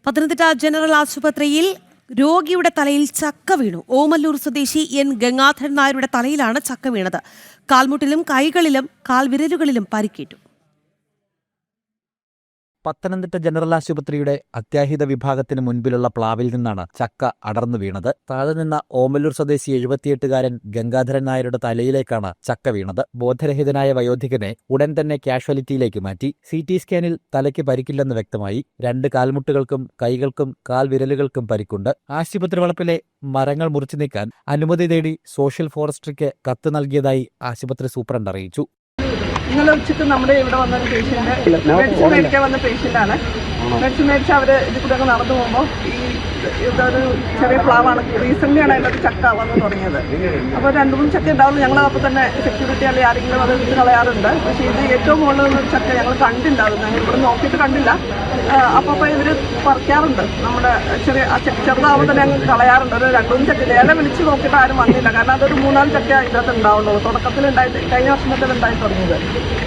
Pathanamthitta general ആശുപത്രിയിൽ രോഗിയുടെ തലയിൽ ചക്ക വീണു. ഓമല്ലൂർ സ്വദേശി എൻ ഗംഗാധരൻ നായരുടെ തലയിലാണ് ചക്ക വീണത്. കാൽമുട്ടിലും കൈകളിലും കാൽവിരലുകളിലും പരിക്കേറ്റു. പത്തനംതിട്ട ജനറൽ ആശുപത്രിയുടെ അത്യാഹിത വിഭാഗത്തിന് മുൻപിലുള്ള പ്ലാവിൽ നിന്നാണ് ചക്ക അടർന്നു വീണത്. താഴെ നിന്ന ഓമല്ലൂർ സ്വദേശി 78-കാരൻ ഗംഗാധരൻ നായരുടെ തലയിലേക്കാണ് ചക്ക വീണത്. ബോധരഹിതനായ വയോധികനെ ഉടൻ തന്നെ കാഷ്വാലിറ്റിയിലേക്ക് മാറ്റി. CT സ്കാനിൽ തലയ്ക്ക് പരിക്കില്ലെന്ന് വ്യക്തമായി. 2 കാൽമുട്ടുകൾക്കും കൈകൾക്കും കാൽവിരലുകൾക്കും പരിക്കുണ്ട്. ആശുപത്രി വളപ്പിലെ മരങ്ങൾ മുറിച്ചു നീക്കാൻ അനുമതി തേടി സോഷ്യൽ ഫോറസ്ട്രിക്ക് കത്ത് നൽകിയതായി ആശുപത്രി സൂപ്രണ്ട് അറിയിച്ചു. ഇന്നലെ ഉച്ചയ്ക്ക് നമ്മുടെ ഇവിടെ വന്നൊരു പേഷ്യന്റ് മെഡിസിൻ മേടിക്കാൻ വന്ന പേഷ്യന്റാണ്. മെഡിസിൻ മേടിച്ച് അവർ ഇതിൽ കൂടെ ഒക്കെ നടന്നു പോകുമ്പോൾ ഇതൊരു ചെറിയ പ്ലാവാണ്. റീസെൻ്റ്ലിയാണ് അതിൻ്റെ ചക്ക വന്ന് തുടങ്ങിയത്. അപ്പോൾ 2-3 ചക്ക ഉണ്ടാവുന്നു. ഞങ്ങൾ അപ്പോൾ തന്നെ സെക്യൂരിറ്റി അല്ലെങ്കിൽ ആരെങ്കിലും അത് വിട്ട് കളയാറുണ്ട്. പക്ഷേ ഇത് ഏറ്റവും മുകളിൽ നിന്നൊരു ചക്ക ഞങ്ങൾ കണ്ടിട്ടുണ്ടാകും. ഞങ്ങൾ ഇവിടെ നോക്കിയിട്ട് കണ്ടില്ല. അപ്പോൾ ഇവർ പറിക്കാറുണ്ട്. നമ്മുടെ ചെറുതാവുമ്പോൾ തന്നെ ഞങ്ങൾ കളയാറുണ്ട്. ഒരു 2-3 ചക്ക നേരെ വിളിച്ച് നോക്കിയിട്ട് ആരും വന്നില്ല. കാരണം അതൊരു 3-4 ചക്ക ഇതിനകത്ത് ഉണ്ടാവുള്ളൂ. തുടക്കത്തിൽ കഴിഞ്ഞ വർഷത്തിൽ ഉണ്ടായി തുടങ്ങിയത്.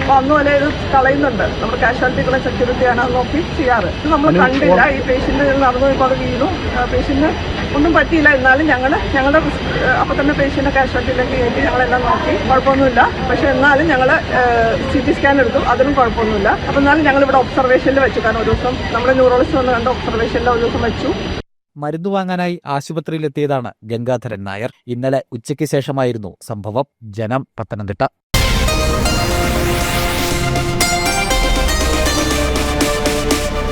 അപ്പോൾ അന്ന് പോലെ ഇത് കളയുന്നുണ്ട്. നമ്മുടെ കാഷ്വാലിറ്റിക്കുള്ള സെക്യൂരിറ്റിയാണ് അത് നോക്കി ചെയ്യാറ്. ഇത് നമ്മൾ കണ്ടില്ല. ഈ പേഷ്യന്റ് നടന്നു പോയപ്പോൾ അത് വീണു. പേഷ്യന്റിന് ഒന്നും പറ്റിയില്ല. എന്നാലും ഞങ്ങളുടെ അപ്പോൾ തന്നെ പേഷ്യന്റിനെ കാഷ്വാലിറ്റിയിലേക്ക് കയറ്റി ഞങ്ങളെല്ലാം നോക്കി. കുഴപ്പമൊന്നുമില്ല. പക്ഷേ എന്നാലും ഞങ്ങൾ CT സ്കാൻ എടുത്തു. അതിനും കുഴപ്പമൊന്നുമില്ല. അപ്പോൾ എന്നാലും ഞങ്ങളിവിടെ ഒബ്സർവേഷനിൽ വെച്ചു. കാരണം ഒരു ദിവസം നമ്മുടെ ന്യൂറോളജിസ്റ്റ് വന്ന് കണ്ട് ഒബ്സർവേഷനിൽ ഒരു ദിവസം വെച്ചു. മരുന്ന് വാങ്ങാനായി ആശുപത്രിയിലെത്തിയതാണ് ഗംഗാധരൻ നായർ. ഇന്നലെ ഉച്ചയ്ക്ക് ശേഷമായിരുന്നു സംഭവം. ജനം, പത്തനംതിട്ട.